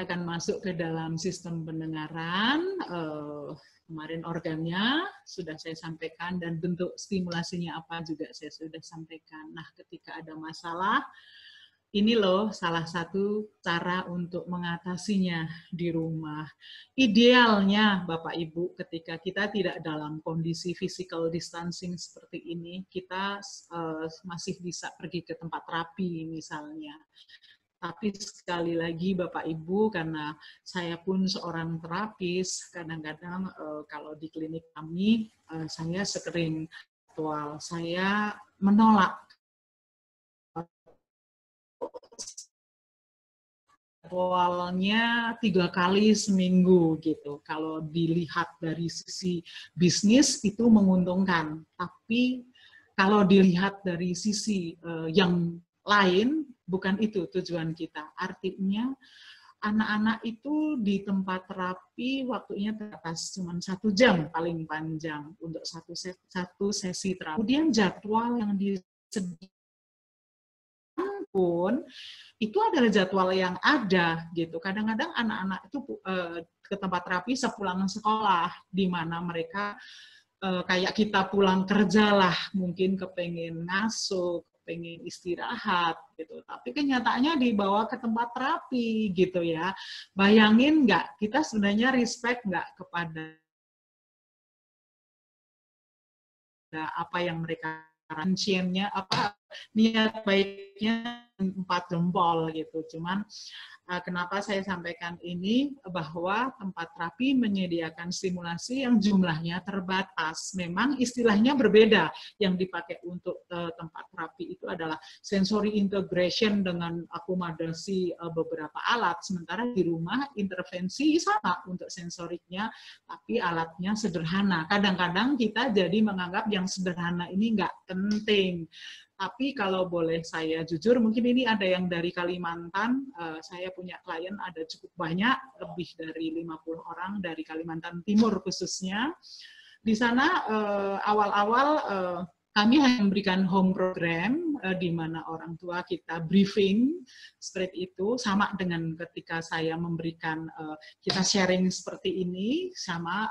saya akan masuk ke dalam sistem pendengaran. Kemarin organnya sudah saya sampaikan dan bentuk stimulasinya apa juga saya sudah sampaikan. Nah, ketika ada masalah, ini loh salah satu cara untuk mengatasinya di rumah. Idealnya Bapak Ibu ketika kita tidak dalam kondisi physical distancing seperti ini, kita masih bisa pergi ke tempat terapi misalnya. Tapi sekali lagi Bapak Ibu, karena saya pun seorang terapis, kadang-kadang kalau di klinik kami, saya sering virtual. Saya menolak jadwalnya 3 kali seminggu gitu. Kalau dilihat dari sisi bisnis itu menguntungkan, tapi kalau dilihat dari sisi yang lain, bukan itu tujuan kita. Artinya anak-anak itu di tempat terapi waktunya terbatas cuma 1 jam paling panjang untuk satu sesi terapi. Kemudian jadwal yang disediakan pun itu adalah jadwal yang ada gitu. Kadang-kadang anak-anak itu ke tempat terapi sepulang sekolah, di mana mereka kayak kita pulang kerja lah, mungkin kepengen masuk, pengen istirahat gitu, tapi kenyataannya dibawa ke tempat terapi gitu ya. Bayangin nggak, kita sebenarnya respect nggak kepada apa yang mereka ranciannya, apa niat baiknya 4 jempol gitu. Cuman kenapa saya sampaikan ini, bahwa tempat terapi menyediakan stimulasi yang jumlahnya terbatas. Memang istilahnya berbeda. Yang dipakai untuk tempat terapi itu adalah sensory integration dengan akomodasi beberapa alat. Sementara di rumah intervensi sama untuk sensoriknya, tapi alatnya sederhana. Kadang-kadang kita jadi menganggap yang sederhana ini nggak penting. Tapi kalau boleh saya jujur, mungkin ini ada yang dari Kalimantan, saya punya klien ada cukup banyak, lebih dari 50 orang dari Kalimantan Timur khususnya. Di sana awal-awal kami hanya memberikan home program, di mana orang tua kita briefing, seperti itu, sama dengan ketika saya memberikan, kita sharing seperti ini, sama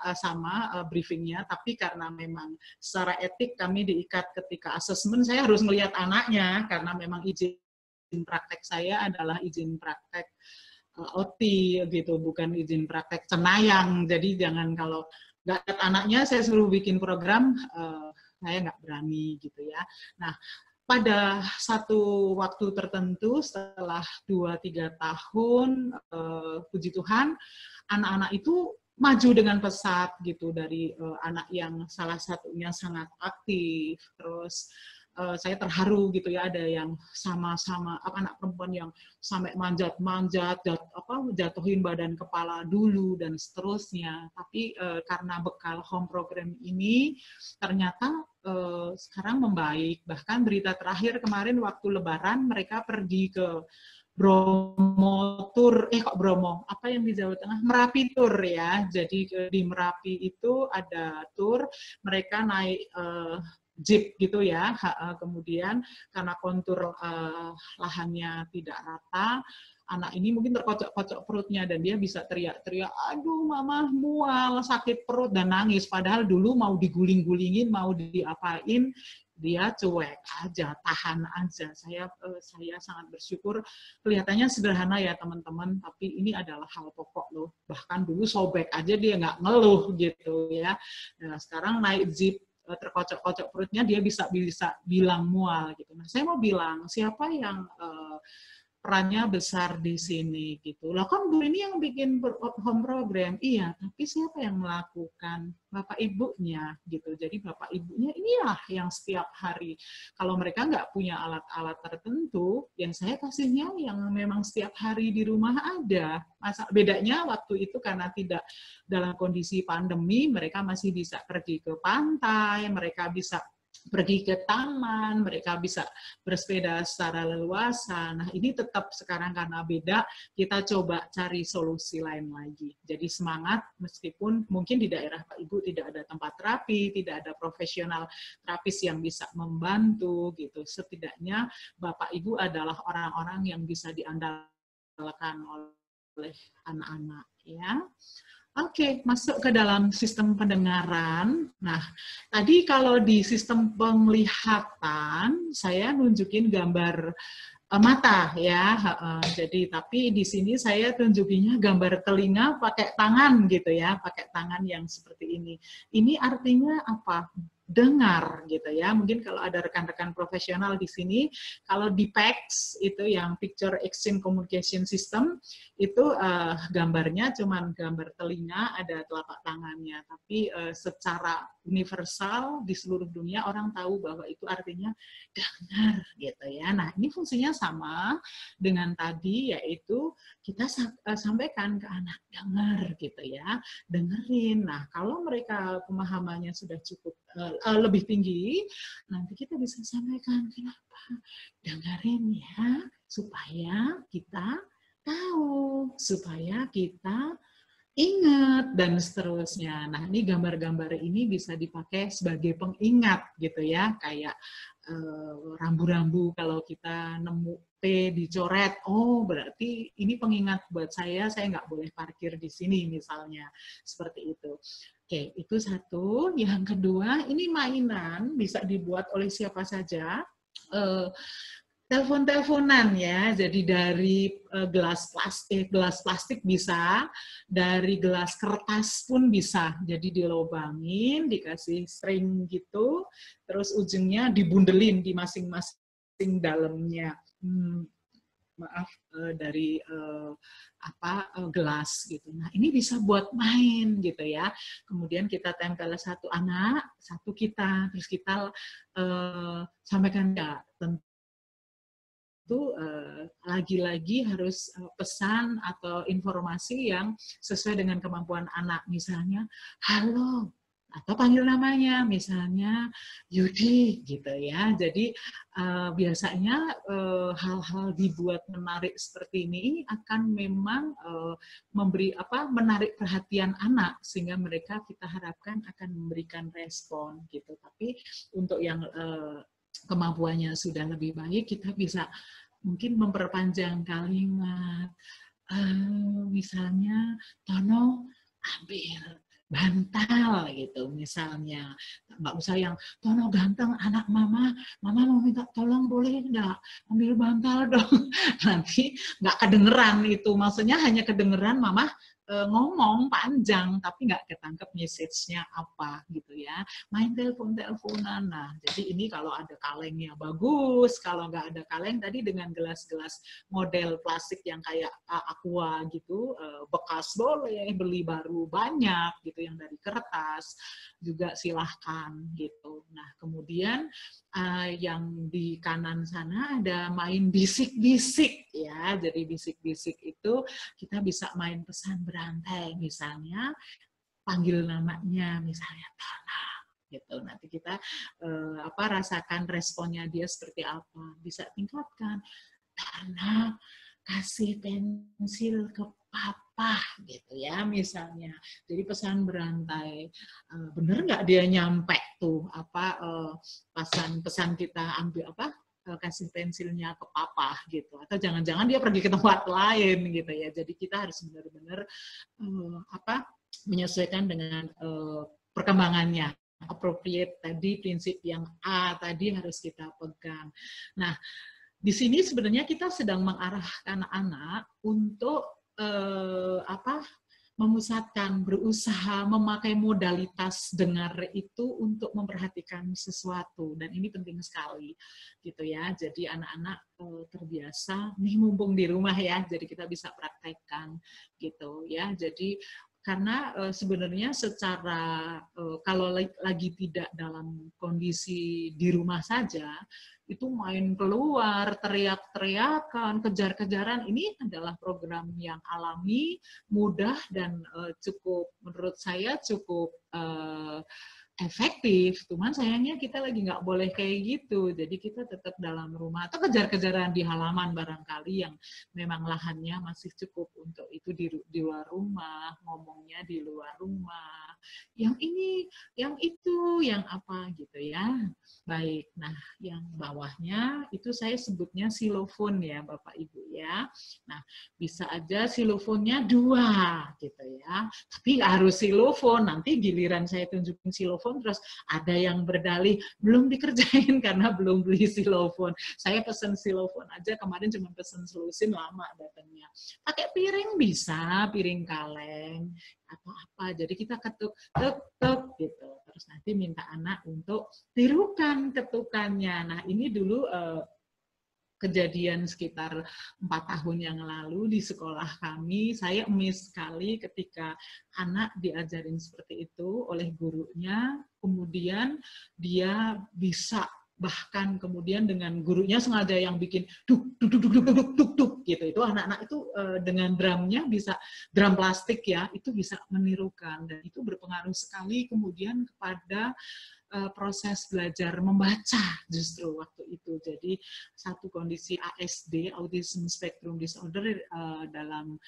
briefingnya, tapi karena memang secara etik kami diikat ketika asesmen, saya harus melihat anaknya, karena memang izin praktek saya adalah izin praktek OT gitu, bukan izin praktek cenayang, jadi jangan kalau nggak lihat anaknya, saya suruh bikin program, saya nggak berani gitu ya. Nah, pada satu waktu tertentu setelah 2-3 tahun, puji Tuhan, anak-anak itu maju dengan pesat gitu, dari anak yang salah satunya sangat aktif, terus saya terharu gitu ya, ada yang sama-sama anak perempuan yang sampai manjat-manjat, jatuhin badan kepala dulu dan seterusnya. Tapi karena bekal home program ini ternyata sekarang membaik. Bahkan berita terakhir kemarin waktu Lebaran mereka pergi ke Bromo Tour, Bromo, apa yang di Jawa Tengah? Merapi Tour ya. Jadi di Merapi itu ada tour, mereka naik jeep gitu ya, kemudian karena kontur lahannya tidak rata, anak ini mungkin terkocok-kocok perutnya dan dia bisa teriak-teriak, aduh mama mual, sakit perut, dan nangis, padahal dulu mau diguling-gulingin, mau diapain, dia cuek aja, tahan aja. Saya sangat bersyukur, kelihatannya sederhana ya teman-teman, tapi ini adalah hal pokok loh, bahkan dulu sobek aja dia nggak ngeluh gitu ya. Nah, sekarang naik jeep, terkocok-kocok perutnya, dia bisa bilang mual gitu. Nah, saya mau bilang, siapa yang perannya besar di sini gitu. Lah kan Bu ini yang bikin home program, iya, tapi siapa yang melakukan? Bapak ibunya gitu. Jadi bapak ibunya inilah yang setiap hari, kalau mereka nggak punya alat-alat tertentu, yang saya kasihnya yang memang setiap hari di rumah ada. Bedanya waktu itu karena tidak dalam kondisi pandemi, mereka masih bisa pergi ke pantai, mereka bisa pergi ke taman, mereka bisa bersepeda secara leluasa. Nah, ini tetap sekarang karena beda, kita coba cari solusi lain lagi. Jadi semangat, meskipun mungkin di daerah Pak Ibu tidak ada tempat terapi, tidak ada profesional terapis yang bisa membantu, gitu. Setidaknya Bapak Ibu adalah orang-orang yang bisa diandalkan oleh oleh anak-anak ya. Oke, masuk ke dalam sistem pendengaran. Nah, tadi kalau di sistem penglihatan, saya nunjukin gambar mata ya. Jadi, tapi di sini saya tunjukinya gambar telinga pakai tangan gitu ya, pakai tangan yang seperti ini. Ini artinya apa? Dengar gitu ya. Mungkin kalau ada rekan-rekan profesional di sini, kalau di PECS itu yang Picture Exchange Communication System itu gambarnya cuman gambar telinga, ada telapak tangannya. Tapi secara universal di seluruh dunia orang tahu bahwa itu artinya dengar gitu ya. Nah, ini fungsinya sama dengan tadi, yaitu kita sampaikan ke anak, dengar gitu ya, dengerin. Nah, kalau mereka pemahamannya sudah cukup lebih tinggi, nanti kita bisa sampaikan kenapa, dengerin ya, supaya kita tahu, supaya kita ingat, dan seterusnya. Nah, ini gambar-gambar ini bisa dipakai sebagai pengingat gitu ya, kayak rambu-rambu kalau kita nemu T dicoret, oh berarti ini pengingat buat saya nggak boleh parkir di sini misalnya, seperti itu. Oke, itu satu. Yang kedua, ini mainan bisa dibuat oleh siapa saja. Telepon-teleponan ya, jadi dari gelas plastik bisa, dari gelas kertas pun bisa. Jadi dilobangin, dikasih string gitu, terus ujungnya dibundelin di masing-masing dalamnya. Maaf, dari gelas gitu. Nah, ini bisa buat main gitu ya. Kemudian kita tempel satu anak, satu kita, terus kita sampaikan ya, itu lagi-lagi harus pesan atau informasi yang sesuai dengan kemampuan anak. Misalnya, halo, atau panggil namanya, misalnya Yudi, gitu ya. Jadi biasanya hal-hal dibuat menarik seperti ini akan memang menarik perhatian anak, sehingga mereka kita harapkan akan memberikan respon gitu. Tapi untuk yang kemampuannya sudah lebih baik, kita bisa mungkin memperpanjang kalimat. Misalnya, Tono ambil bantal gitu misalnya. Nggak usah yang, Tono ganteng anak mama mau minta tolong boleh nggak ambil bantal dong. Nanti nggak kedengeran itu, maksudnya hanya kedengeran mama ngomong panjang tapi nggak ketangkep message-nya apa gitu ya. Main telepon-teleponan. Nah, jadi ini kalau ada kalengnya bagus, kalau nggak ada kaleng tadi dengan gelas-gelas model plastik yang kayak aqua gitu, bekas boleh, beli baru banyak gitu yang dari kertas juga silahkan gitu. Nah, kemudian yang di kanan sana ada main bisik-bisik ya. Jadi bisik-bisik itu kita bisa main pesan berantai, misalnya panggil namanya, misalnya Tana gitu. Nanti kita rasakan responnya dia seperti apa. Bisa tingkatkan, Tana kasih pensil ke papa gitu ya misalnya. Jadi pesan berantai, bener nggak dia nyampe tuh pesan kita ambil kasih pensilnya ke papa gitu, atau jangan-jangan dia pergi ke tempat lain gitu ya. Jadi kita harus benar-benar menyesuaikan dengan perkembangannya. Appropriate tadi, prinsip yang A tadi harus kita pegang. Nah, di sini sebenarnya kita sedang mengarahkan anak untuk memusatkan, berusaha memakai modalitas dengar itu untuk memperhatikan sesuatu, dan ini penting sekali gitu ya. Jadi anak-anak terbiasa nih mumpung di rumah ya, jadi kita bisa praktekkan gitu ya. Jadi karena sebenarnya secara kalau lagi tidak dalam kondisi di rumah saja, itu main keluar, teriak-teriakan, kejar-kejaran, ini adalah program yang alami, mudah, dan cukup, menurut saya cukup efektif. Cuman sayangnya kita lagi nggak boleh kayak gitu, jadi kita tetap dalam rumah, atau kejar-kejaran di halaman barangkali yang memang lahannya masih cukup untuk itu di luar rumah, ngomongnya di luar rumah, yang ini, yang itu, yang apa gitu ya. Baik, nah yang bawahnya itu saya sebutnya silofon ya Bapak Ibu ya. Nah bisa aja silofonnya 2 gitu ya. Tapi nggak harus silofon, nanti giliran saya tunjukin silofon terus ada yang berdalih belum dikerjain karena belum beli silofon. Saya pesen silofon aja kemarin cuma pesen selusin lama datangnya. Pakai piring bisa, piring kaleng atau apa. Jadi kita ketuk, tuk gitu. Terus nanti minta anak untuk tirukan ketukannya. Nah ini dulu kejadian sekitar 4 tahun yang lalu di sekolah kami. Saya amazed sekali ketika anak diajarin seperti itu oleh gurunya, kemudian dia bisa bahkan kemudian dengan gurunya sengaja yang bikin duk duk duk duk duk duk duk gitu. Itu anak-anak itu dengan drumnya bisa drum plastik ya, itu bisa menirukan dan itu berpengaruh sekali kemudian kepada proses belajar membaca justru waktu itu. Jadi satu kondisi ASD, Autism Spectrum Disorder dalam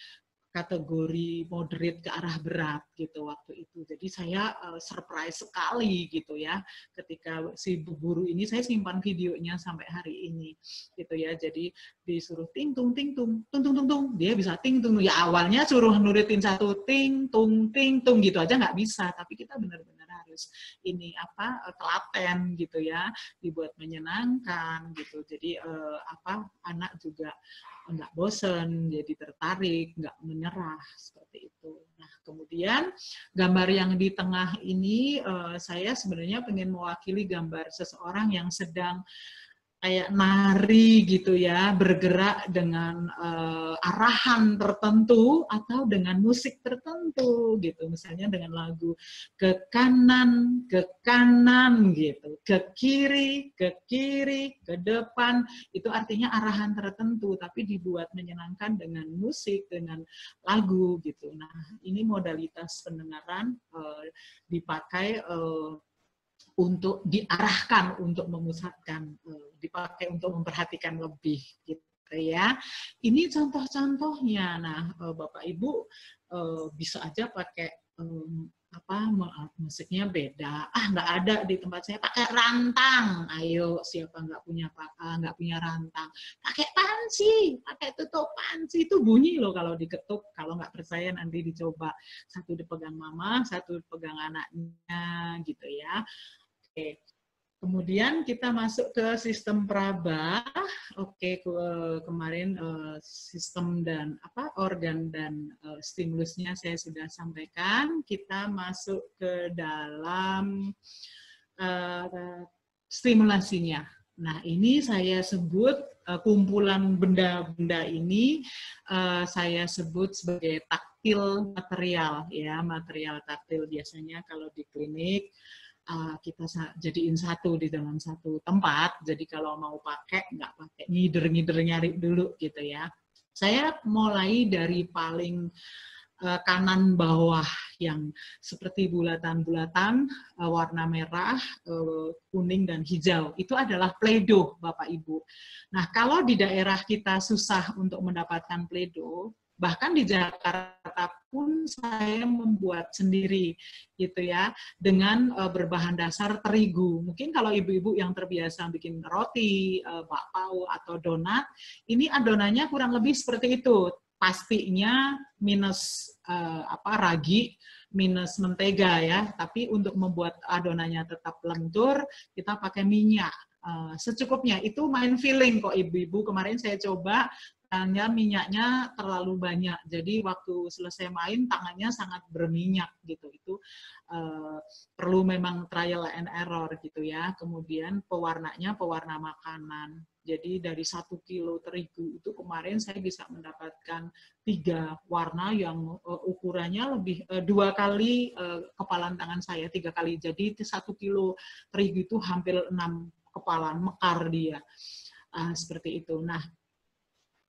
kategori moderate ke arah berat gitu waktu itu. Jadi saya surprise sekali gitu ya ketika si bu guru ini, saya simpan videonya sampai hari ini gitu ya. Jadi disuruh ting tung ting tung tung tung tung tung, dia bisa ting tung. Ya awalnya suruh nurutin satu ting tung gitu aja nggak bisa, tapi kita benar-benar harus ini apa telaten gitu ya, dibuat menyenangkan gitu. Jadi anak juga nggak bosen, jadi tertarik, nggak menyerah, seperti itu. Nah, kemudian gambar yang di tengah ini, saya sebenarnya pengen mewakili gambar seseorang yang sedang kayak nari gitu ya, bergerak dengan arahan tertentu atau dengan musik tertentu gitu. Misalnya dengan lagu ke kanan gitu, ke kiri, ke depan, itu artinya arahan tertentu tapi dibuat menyenangkan dengan musik, dengan lagu gitu. Nah, ini modalitas pendengaran dipakai untuk diarahkan, untuk memusatkan, dipakai untuk memperhatikan lebih gitu ya. Ini contoh-contohnya. Nah, Bapak Ibu bisa aja pakai musiknya beda. Nggak ada di tempat saya, pakai rantang. Ayo, siapa nggak punya rantang? Pakai panci, pakai tutup panci, itu bunyi loh kalau diketuk. Kalau nggak percaya nanti dicoba. Satu dipegang mama, satu dipegang anaknya gitu ya. Oke. Kemudian kita masuk ke sistem Praba. Oke, kemarin sistem dan organ dan stimulusnya saya sudah sampaikan. Kita masuk ke dalam stimulasinya. Nah, ini saya sebut kumpulan benda-benda ini saya sebut sebagai taktil material ya, material taktil biasanya kalau di klinik kita jadiin satu di dalam satu tempat. Jadi kalau mau pakai, nggak pakai ngider-ngider nyari dulu gitu ya. Saya mulai dari paling kanan bawah yang seperti bulatan-bulatan warna merah, kuning, dan hijau. Itu adalah Play-Doh, Bapak Ibu. Nah, kalau di daerah kita susah untuk mendapatkan Play-Doh, bahkan di Jakarta pun saya membuat sendiri gitu ya, dengan berbahan dasar terigu. Mungkin kalau ibu-ibu yang terbiasa bikin roti, bakpao atau donat, ini adonannya kurang lebih seperti itu. Pastinya minus ragi, minus mentega ya. Tapi untuk membuat adonannya tetap lentur, kita pakai minyak secukupnya. Itu main feeling kok ibu-ibu. Kemarin saya coba, hanya minyaknya terlalu banyak, jadi waktu selesai main tangannya sangat berminyak gitu. Itu perlu memang trial and error gitu ya. Kemudian pewarnanya pewarna makanan. Jadi dari 1 kilo terigu itu kemarin saya bisa mendapatkan 3 warna yang ukurannya lebih 2 kali kepalan tangan saya, 3 kali. Jadi 1 kilo terigu itu hampir 6 kepalan, mekar dia. Seperti itu. Nah,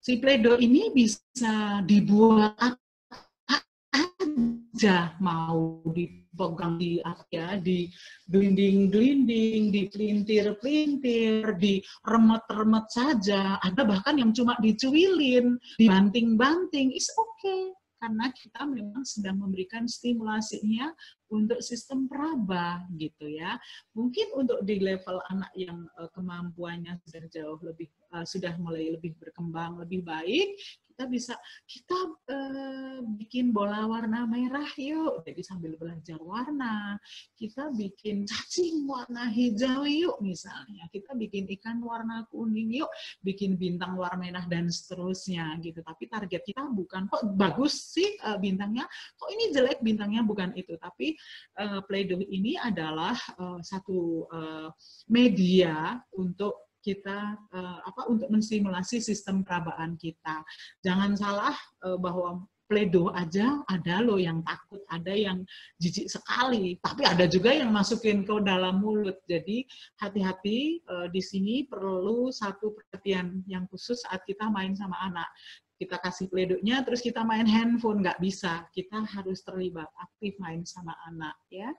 si Play-Doh ini bisa dibuat apa aja, mau dipegang di gelinding-gelinding, di pelintir-pelintir, di remet-remet saja. Ada bahkan yang cuma dicuilin, dibanting-banting, is okay. karena kita memang sedang memberikan stimulasinya untuk sistem peraba gitu ya. Mungkin untuk di level anak yang kemampuannya sudah jauh lebih sudah mulai lebih berkembang lebih baik, kita bikin bola warna merah yuk, jadi sambil belajar warna. Kita bikin cacing warna hijau yuk misalnya, kita bikin ikan warna kuning yuk, bikin bintang warna merah dan seterusnya gitu. Tapi target kita bukan kok bagus sih bintangnya, kok ini jelek bintangnya, bukan itu. Tapi Play-Doh ini adalah satu media untuk kita untuk menstimulasi sistem perabaan kita. Jangan salah bahwa Play-Doh aja ada loh yang takut, ada yang jijik sekali, tapi ada juga yang masukin ke dalam mulut. Jadi hati-hati di sini perlu satu perhatian yang khusus saat kita main sama anak. Kita kasih Play-Doh-nya terus kita main handphone, nggak bisa. Kita harus terlibat aktif main sama anak ya.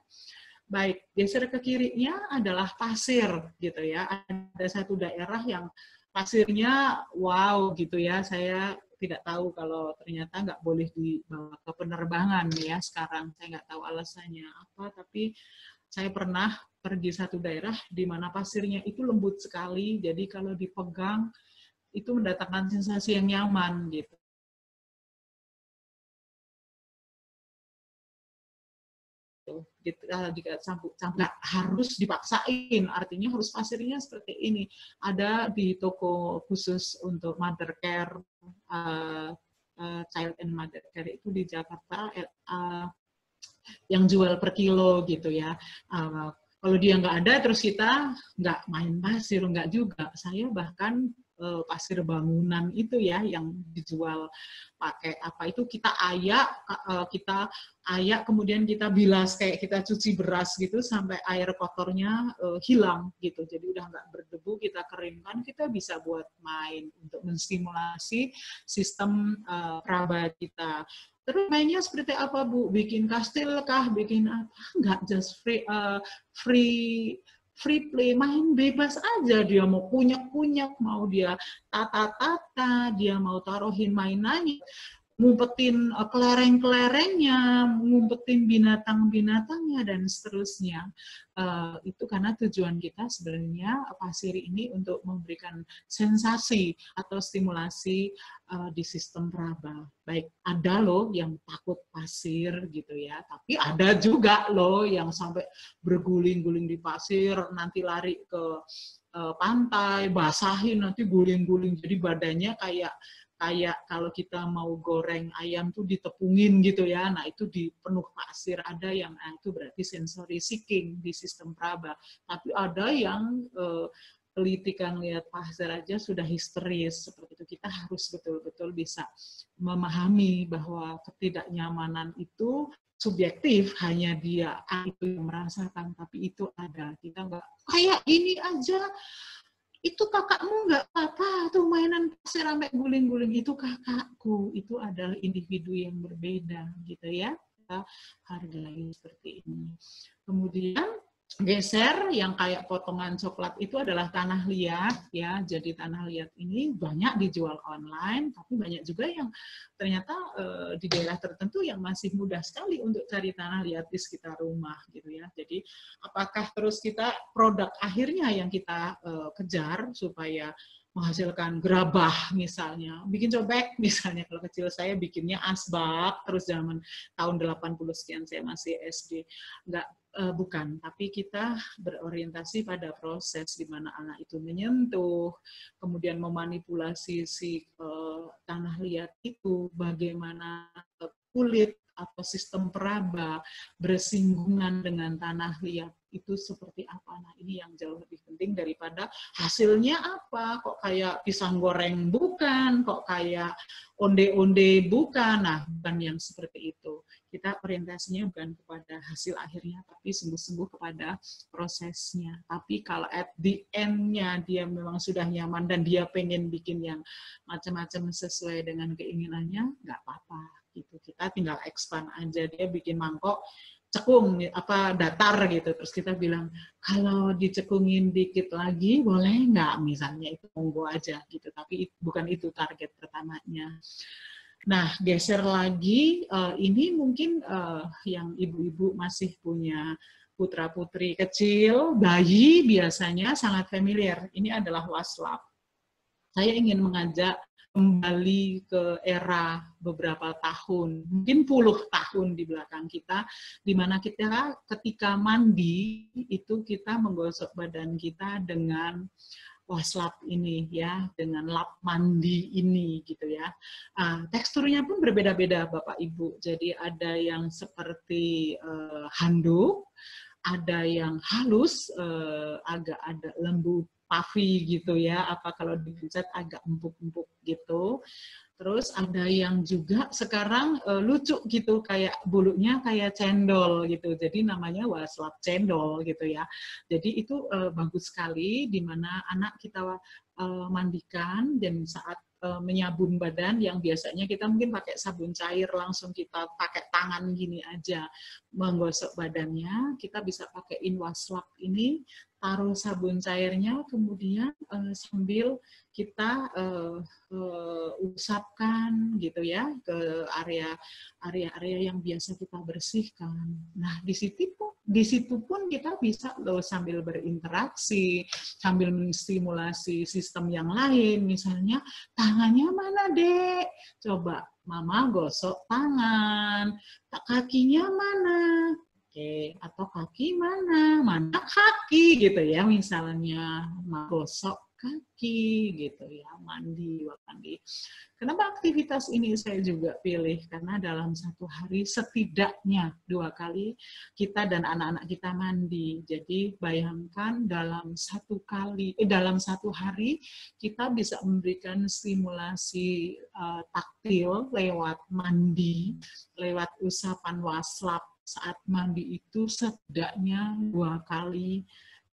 Baik, geser ke kirinya adalah pasir gitu ya. Ada satu daerah yang pasirnya wow gitu ya. Saya tidak tahu kalau ternyata nggak boleh dibawa ke penerbangan ya sekarang. Saya nggak tahu alasannya apa, tapi saya pernah pergi satu daerah di mana pasirnya itu lembut sekali. Jadi kalau dipegang itu mendatangkan sensasi yang nyaman gitu. Jika nggak harus dipaksain, artinya harus pasirnya seperti ini. Ada di toko khusus untuk mother care, child and mother care itu di Jakarta, yang jual per kilo gitu ya. Kalau dia nggak ada, terus kita nggak main pasir, nggak juga. Saya bahkan pasir bangunan itu ya yang dijual pakai apa itu kita ayak kemudian kita bilas kayak kita cuci beras gitu sampai air kotornya hilang gitu. Jadi udah nggak berdebu, kita keringkan, kita bisa buat main untuk menstimulasi sistem peraba kita. Terus mainnya seperti apa, Bu? Bikin kastil kah? Bikin apa? Enggak, just free play, main bebas aja. Dia mau kunyak-kunyak, mau dia tata-tata, dia mau taruhin mainannya, ngumpetin kelereng-kelerengnya, ngumpetin binatang-binatangnya, dan seterusnya. Itu karena tujuan kita sebenarnya pasir ini untuk memberikan sensasi atau stimulasi di sistem peraba. Baik, ada loh yang takut pasir gitu ya, tapi ada juga loh yang sampai berguling-guling di pasir, nanti lari ke pantai, basahin, nanti guling-guling, jadi badannya kayak kalau kita mau goreng ayam tuh ditepungin gitu ya, nah itu di penuh pasir. Ada yang itu berarti sensory seeking di sistem peraba. Tapi ada yang ketika lihat pasir aja sudah histeris seperti itu. Kita harus betul-betul bisa memahami bahwa ketidaknyamanan itu subjektif, hanya dia itu yang merasakan, tapi itu ada. Kita nggak kayak gini aja. Itu kakakmu nggak apa-apa tuh mainan pasir sampai guling-guling, itu kakakku, itu adalah individu yang berbeda gitu ya, kita hargai seperti ini. Kemudian geser yang kayak potongan coklat itu adalah tanah liat ya. Jadi tanah liat ini banyak dijual online, tapi banyak juga yang ternyata di daerah tertentu yang masih mudah sekali untuk cari tanah liat di sekitar rumah gitu ya. Jadi apakah terus kita produk akhirnya yang kita kejar supaya menghasilkan gerabah misalnya, bikin cobek misalnya, kalau kecil saya bikinnya asbak, terus zaman tahun 80 sekian saya masih SD, enggak, bukan, tapi kita berorientasi pada proses di mana anak itu menyentuh, kemudian memanipulasi si tanah liat itu, bagaimana kulit atau sistem peraba bersinggungan dengan tanah liat itu seperti apa. Nah, ini yang jauh lebih penting daripada hasilnya apa, kok kayak pisang goreng bukan, kok kayak onde-onde bukan. Nah, bukan yang seperti itu. Kita orientasinya bukan kepada hasil akhirnya, tapi sungguh-sungguh kepada prosesnya. Tapi kalau at the end-nya dia memang sudah nyaman dan dia pengen bikin yang macam-macam sesuai dengan keinginannya, nggak apa-apa. Gitu. Kita tinggal expand aja, dia bikin mangkok cekung apa datar gitu, terus kita bilang kalau dicekungin dikit lagi boleh nggak, misalnya, itu monggo aja gitu, tapi bukan itu target pertamanya. Nah, geser lagi, ini mungkin yang ibu-ibu masih punya putra-putri kecil, bayi biasanya sangat familiar. Ini adalah waslap. Saya ingin mengajak kembali ke era beberapa tahun, mungkin puluh tahun di belakang kita, di mana kita ketika mandi, itu kita menggosok badan kita dengan waslap ini ya, dengan lap mandi ini gitu ya. Teksturnya pun berbeda-beda Bapak Ibu. Jadi ada yang seperti handuk, ada yang halus, agak ada lembut puffy gitu ya, apa kalau dipencet agak empuk-empuk gitu. Terus ada yang juga sekarang lucu gitu, kayak bulunya kayak cendol gitu. Jadi namanya waslap cendol gitu ya. Jadi itu bagus sekali di mana anak kita mandikan dan saat menyabun badan yang biasanya kita mungkin pakai sabun cair langsung kita pakai tangan gini aja menggosok badannya, kita bisa pakaiin waslap ini, taruh sabun cairnya, kemudian sambil kita usapkan gitu ya ke area yang biasa kita bersihkan. Nah, di situ pun kita bisa loh sambil berinteraksi, sambil menstimulasi sistem yang lain, misalnya tangannya mana, Dek? Coba Mama gosok tangan, kakinya mana? Oke, atau kaki mana? Mana kaki gitu ya, misalnya gosok kaki gitu ya, mandi. Kenapa aktivitas ini saya juga pilih? Karena dalam satu hari setidaknya 2 kali kita dan anak-anak kita mandi. Jadi bayangkan dalam dalam satu hari kita bisa memberikan stimulasi taktil lewat mandi, lewat usapan waslap saat mandi itu setidaknya 2 kali.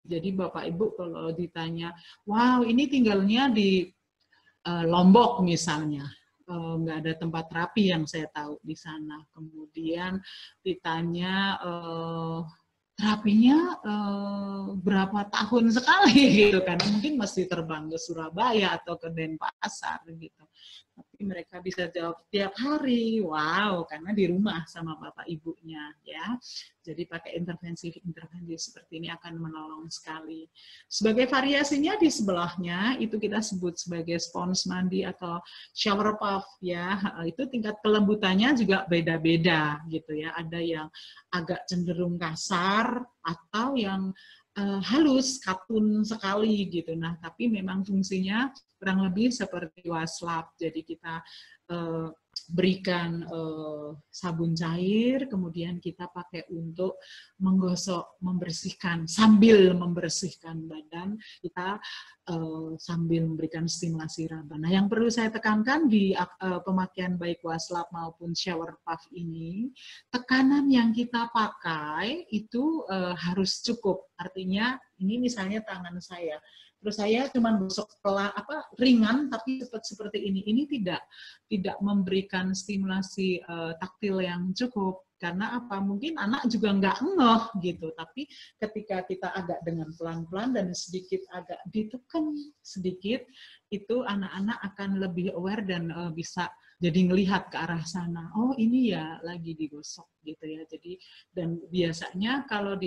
Jadi Bapak Ibu kalau ditanya, wow ini tinggalnya di Lombok misalnya, nggak ada tempat terapi yang saya tahu di sana. Kemudian ditanya terapinya berapa tahun sekali gitu kan, mungkin mesti terbang ke Surabaya atau ke Denpasar gitu. Tapi mereka bisa jawab tiap hari, wow, karena di rumah sama bapak ibunya ya. Jadi pakai intervensi seperti ini akan menolong sekali. Sebagai variasinya di sebelahnya itu kita sebut sebagai spons mandi atau shower puff ya. Itu tingkat kelembutannya juga beda-beda gitu ya. Ada yang agak cenderung kasar atau yang halus, katun sekali gitu. Nah, tapi memang fungsinya kurang lebih seperti waslap. Jadi kita berikan sabun cair, kemudian kita pakai untuk menggosok, membersihkan, sambil membersihkan badan, kita sambil memberikan stimulasi raba. Nah, yang perlu saya tekankan di pemakaian baik waslap maupun shower puff ini, tekanan yang kita pakai itu harus cukup. Artinya, ini misalnya tangan saya, terus saya cuma gosok ringan tapi cepat seperti ini tidak memberikan stimulasi taktil yang cukup. Karena apa? Mungkin anak juga nggak ngeh gitu, tapi ketika kita agak dengan pelan-pelan dan sedikit agak ditekan sedikit, itu anak-anak akan lebih aware dan bisa jadi ngelihat ke arah sana. Oh ini ya lagi digosok gitu ya. Jadi dan biasanya kalau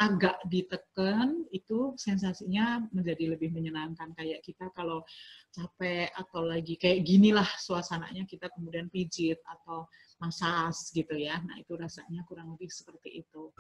agak ditekan itu sensasinya menjadi lebih menyenangkan. Kayak kita kalau capek atau lagi kayak ginilah suasananya kita kemudian pijit atau masas gitu ya. Nah itu rasanya kurang lebih seperti itu.